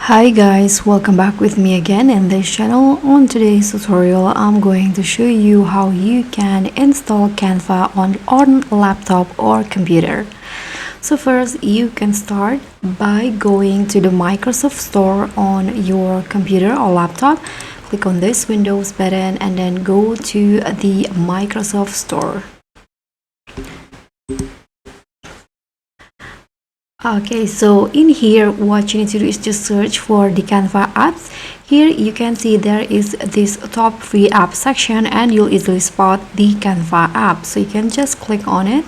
Hi guys, welcome back with me again in this channel. On today's tutorial, I'm going to show you how you can install Canva on laptop or computer. So first, you can start by going to the Microsoft Store on your computer or laptop. Click on this Windows button and then go to the Microsoft Store. Okay, so in here what you need to do is just search for the Canva apps. Here you can see there is this top free app section and you'll easily spot the Canva app. So you can just click on it.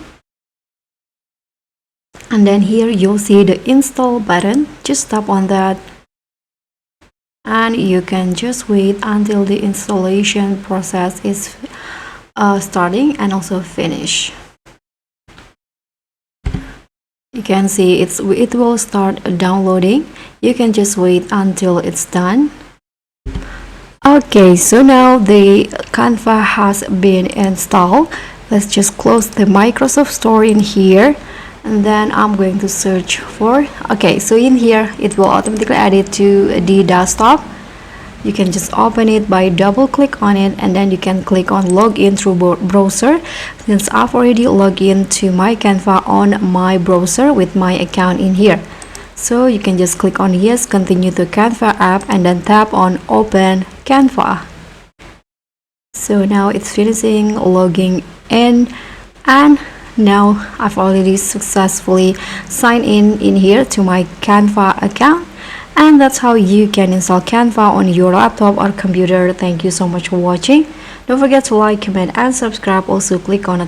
And then here you'll see the install button. Just tap on that. And you can just wait until the installation process is starting and also finish. You can see it will start downloading. You can just wait until it's done. Okay, so now the Canva has been installed. Let's just close the Microsoft Store in here, and then I'm going to search for, okay, so in here it will automatically add it to the desktop. You can just open it by double click on it, and then you can click on login through browser. Since I've already logged in to my Canva on my browser with my account in here, so you can just click on yes, continue to Canva app, and then tap on open Canva. So now it's finishing logging in, and now I've already successfully signed in here to my Canva account. And that's how you can install Canva on your laptop or computer. Thank you so much for watching. Don't forget to like, comment, and subscribe. Also click on the